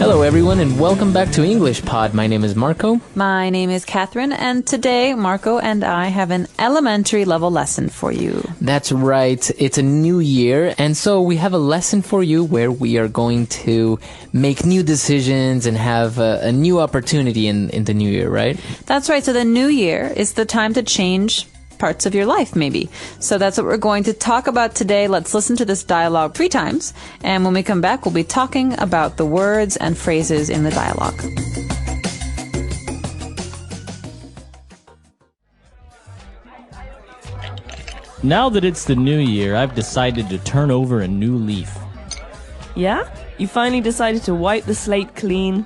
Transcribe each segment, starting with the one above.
Hello everyone and welcome back to English Pod. My name is Marco. My name is Catherine, and today Marco and I have an elementary level lesson for you. That's right. It's a new year, and so we have a lesson for you where we are going to make new decisions and have a new opportunity in the new year, right? That's right. So the new year is the time to change parts of your life, maybe. So that's what we're going to talk about today. Let's listen to this dialogue 3 times, and when we come back, we'll be talking about the words and phrases in the dialogue. Now that it's the new year, I've decided to turn over a new leaf. Yeah? You finally decided to wipe the slate clean?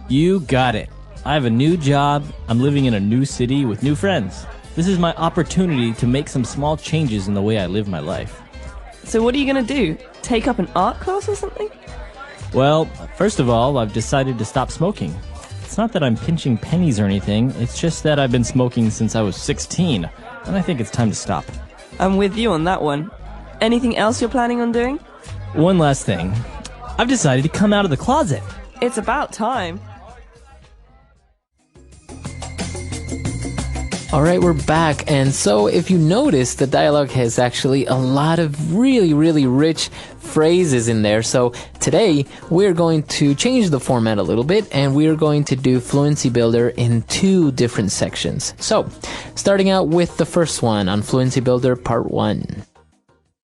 You got it. I have a new job. I'm living in a new city with new friends. This is my opportunity to make some small changes in the way I live my life. So what are you going to do? Take up an art class or something? Well, first of all, I've decided to stop smoking. It's not that I'm pinching pennies or anything. It's just that I've been smoking since I was 16, and I think it's time to stop. I'm with you on that one. Anything else you're planning on doing? One last thing. I've decided to come out of the closet. It's about time. All right, we're back. And so if you notice, the dialogue has actually a lot of really, really rich phrases in there. So today we're going to change the format a little bit, and we're going to do Fluency Builder in 2 different sections. So starting out with the first one on Fluency Builder Part 1.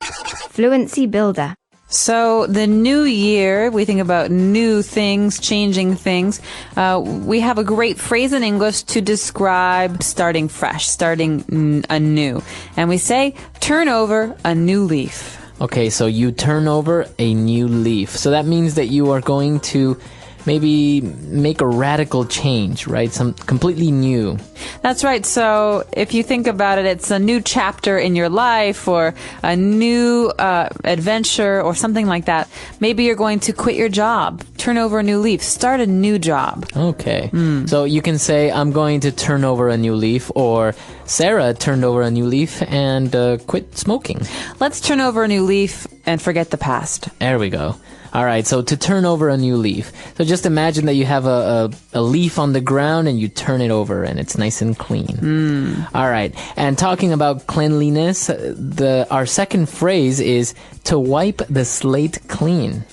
Fluency Builder. So the new year, we think about new things, changing things. We have a great phrase in English to describe starting fresh, starting anew. And we say, turn over a new leaf. Okay, so you turn over a new leaf. So that means that you are going to maybe make a radical change, right? Some completely new. That's right. So if you think about it, it's a new chapter in your life or a new adventure or something like that. Maybe you're going to quit your job, turn over a new leaf, start a new job. Okay. So you can say, I'm going to turn over a new leaf, or Sarah turned over a new leaf and quit smoking. Let's turn over a new leaf and forget the past. There we go. All right, so to turn over a new leaf. So just imagine that you have a leaf on the ground and you turn it over and it's nice and clean. All right, and talking about cleanliness, our second phrase is to wipe the slate clean.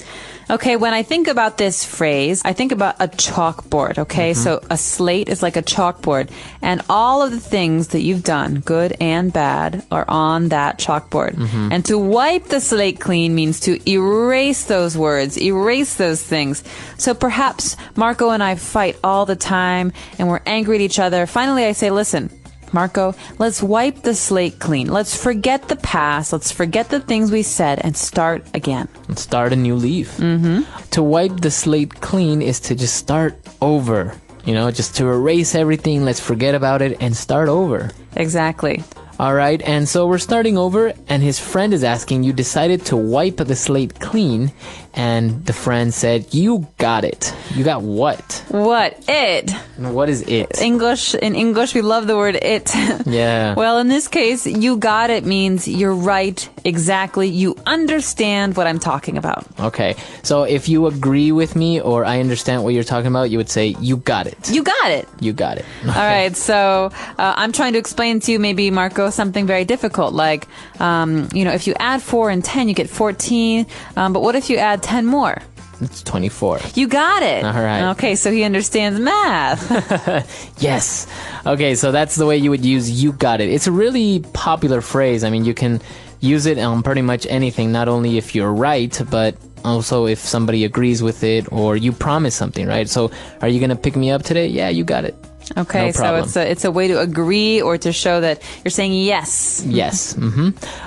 Okay, when I think about this phrase, I think about a chalkboard, okay? So a slate is like a chalkboard, and all of the things that you've done, good and bad, are on that chalkboard. And to wipe the slate clean means to erase those words, erase those things. So perhaps Marco and I fight all the time, and we're angry at each other. Finally, I say, listen, Marco, let's wipe the slate clean. Let's forget the past. Let's forget the things we said and start again. And start a new leaf. To wipe the slate clean is to just start over. You know, just to erase everything. Let's forget about it and start over. Exactly. All right, and so we're starting over, and his friend is asking, you decided to wipe the slate clean, and the friend said, you got it. You got what? What? It. What is it? In English, we love the word it. Yeah. Well, in this case, you got it means you're right, exactly. You understand what I'm talking about. Okay, so if you agree with me or I understand what you're talking about, you would say, you got it. You got it. You got it. Okay. All right, so I'm trying to explain to you, maybe, Marco, something very difficult, like, if you add 4 and 10, you get 14, but what if you add 10 more? It's 24. You got it. All right. Okay, so he understands math. Yes. Okay, so that's the way you would use you got it. It's a really popular phrase. I mean, you can use it on pretty much anything, not only if you're right, but also if somebody agrees with it or you promise something, right? So are you going to pick me up today? Yeah, you got it. Okay, no problem. So it's a way to agree or to show that you're saying yes. Yes.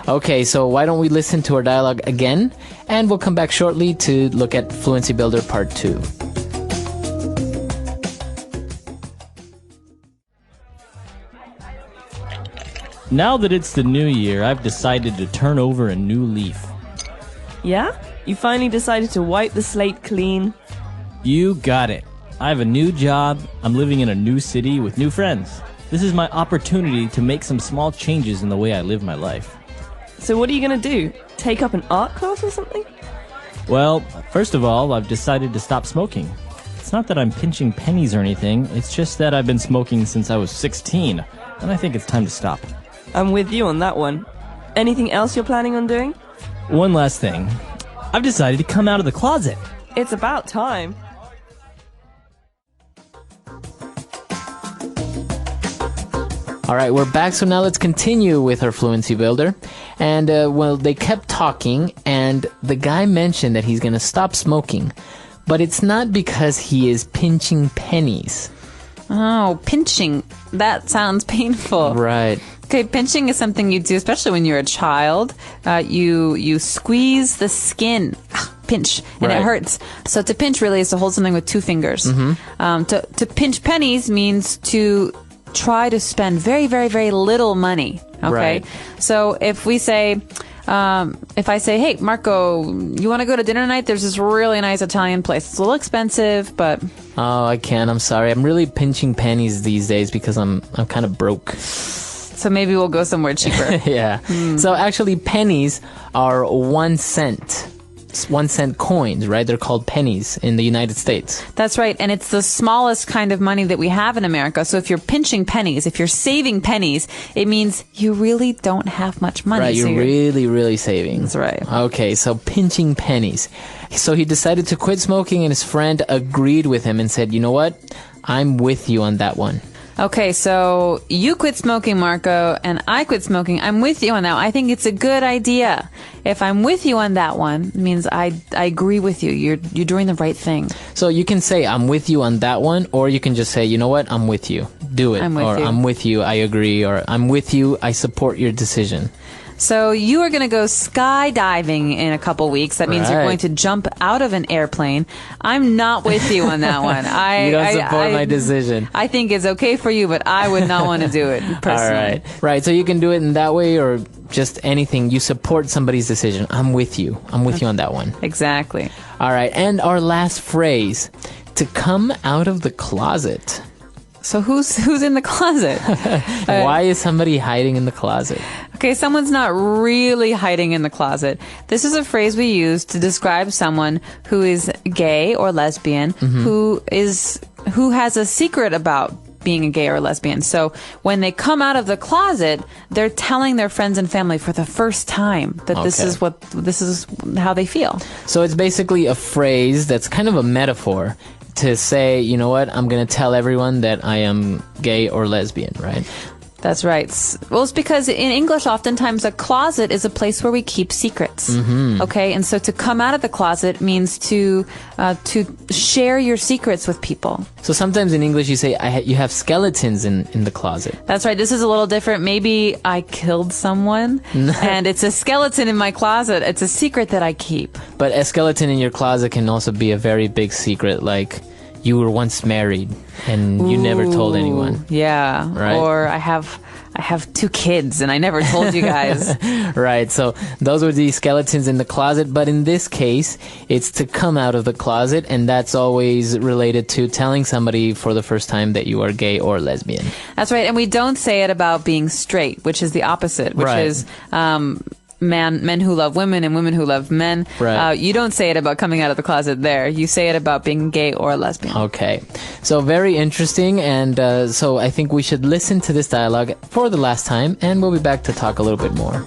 Okay, so why don't we listen to our dialogue again, and we'll come back shortly to look at Fluency Builder Part 2. Now that it's the new year, I've decided to turn over a new leaf. Yeah? You finally decided to wipe the slate clean? You got it. I have a new job. I'm living in a new city with new friends. This is my opportunity to make some small changes in the way I live my life. So what are you going to do? Take up an art class or something? Well, first of all, I've decided to stop smoking. It's not that I'm pinching pennies or anything. It's just that I've been smoking since I was 16, and I think it's time to stop. I'm with you on that one. Anything else you're planning on doing? One last thing. I've decided to come out of the closet. It's about time. All right, we're back. So now let's continue with our fluency builder. And, well, they kept talking, and the guy mentioned that he's going to stop smoking. But it's not because he is pinching pennies. Oh, pinching. That sounds painful. Right. Okay, pinching is something you do, especially when you're a child. You squeeze the skin. Pinch, and Right. it hurts. So to pinch really is to hold something with two fingers. To pinch pennies means to try to spend very, very, very little money. Okay, Right. so if I say, hey, Marco, you want to go to dinner tonight? There's this really nice Italian place. It's a little expensive, but Oh, I can't. I'm sorry. I'm really pinching pennies these days because I'm kind of broke. so maybe we'll go somewhere cheaper. Yeah. So actually, pennies are 1 cent. 1 cent coins, right? They're called pennies in the United States. That's right. And it's the smallest kind of money that we have in America. So if you're pinching pennies, if you're saving pennies, it means you really don't have much money. Right, So you're really, really saving. That's right. Okay, so pinching pennies. So he decided to quit smoking, and his friend agreed with him and said, you know what? I'm with you on that one. Okay, so you quit smoking, Marco, and I quit smoking. I'm with you on that. I think it's a good idea. If I'm with you on that one, it means I agree with you. You're doing the right thing. So you can say, I'm with you on that one, or you can just say, you know what? I'm with you. Do it. I'm with or you. I'm with you. I agree. Or I'm with you. I support your decision. So you are going to go skydiving in a couple weeks. That means you're Right. going to jump out of an airplane. I'm not with you on that one. You don't support my decision. I think it's okay for you, but I would not want to do it personally. All right. Right. So you can do it in that way, or just anything. You support somebody's decision. I'm with you. I'm with you on that one. Exactly. All right. And our last phrase, to come out of the closet. So who's in the closet? Why is somebody hiding in the closet? Okay, someone's not really hiding in the closet. This is a phrase we use to describe someone who is gay or lesbian, who has a secret about being a gay or lesbian. So when they come out of the closet, they're telling their friends and family for the first time that this is how they feel. So it's basically a phrase that's kind of a metaphor to say, you know what, I'm going to tell everyone that I am gay or lesbian, right? That's right. Well, it's because in English, oftentimes a closet is a place where we keep secrets. Okay, and so to come out of the closet means to share your secrets with people. So sometimes in English you say, you have skeletons in the closet. That's right. This is a little different. Maybe I killed someone, and it's a skeleton in my closet. It's a secret that I keep. But a skeleton in your closet can also be a very big secret, like you were once married and you never told anyone. Yeah. Right. Or I have 2 kids and I never told you guys. Right. So those were the skeletons in the closet. But in this case, it's to come out of the closet. And that's always related to telling somebody for the first time that you are gay or lesbian. That's right. And we don't say it about being straight, which is the opposite, which Right. is men who love women and women who love men. Right. You don't say it about coming out of the closet there. You say it about being gay or lesbian. Okay. So very interesting. And so I think we should listen to this dialogue for the last time. And we'll be back to talk a little bit more.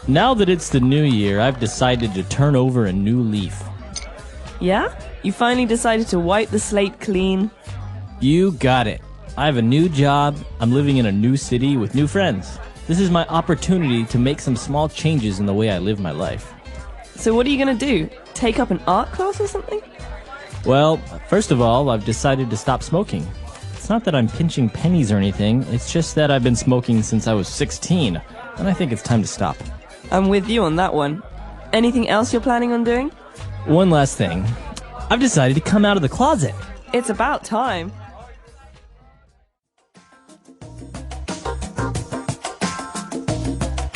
Now that it's the new year, I've decided to turn over a new leaf. Yeah? You finally decided to wipe the slate clean? You got it. I have a new job. I'm living in a new city with new friends. This is my opportunity to make some small changes in the way I live my life. So what are you going to do? Take up an art class or something? Well, first of all, I've decided to stop smoking. It's not that I'm pinching pennies or anything. It's just that I've been smoking since I was 16, and I think it's time to stop. I'm with you on that one. Anything else you're planning on doing? One last thing. I've decided to come out of the closet. It's about time.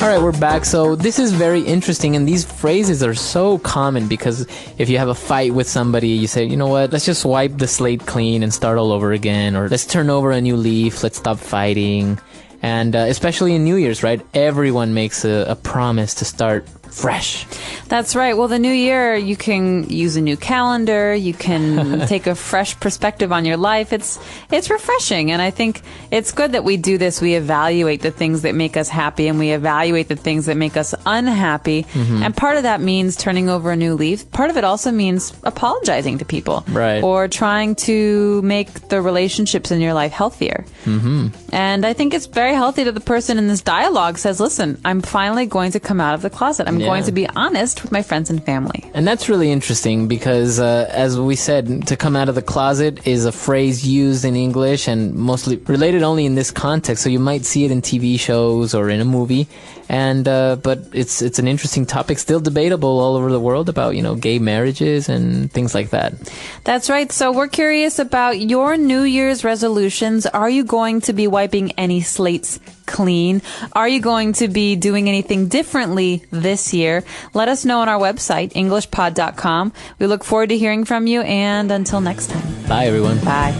All right, we're back. So this is very interesting, and these phrases are so common because if you have a fight with somebody, you say, you know what, let's just wipe the slate clean and start all over again, or let's turn over a new leaf, let's stop fighting. And especially in New Year's, right? Everyone makes a promise to start fresh. That's right. Well, the new year, you can use a new calendar. You can take a fresh perspective on your life. It's refreshing. And I think it's good that we do this. We evaluate the things that make us happy and we evaluate the things that make us unhappy. And part of that means turning over a new leaf. Part of it also means apologizing to people. Right. Or trying to make the relationships in your life healthier. And I think it's very healthy that the person in this dialogue says, listen, I'm finally going to come out of the closet. I'm going to be honest with my friends and family. And that's really interesting because, as we said, to come out of the closet is a phrase used in English and mostly related only in this context. So you might see it in TV shows or in a movie. And but it's an interesting topic, still debatable all over the world about, gay marriages and things like that. That's right. So we're curious about your New Year's resolutions. Are you going to be wiping any slates clean? Are you going to be doing anything differently this year? Let us know on our website, EnglishPod365.com. We look forward to hearing from you, and until next time. Bye, everyone. Bye.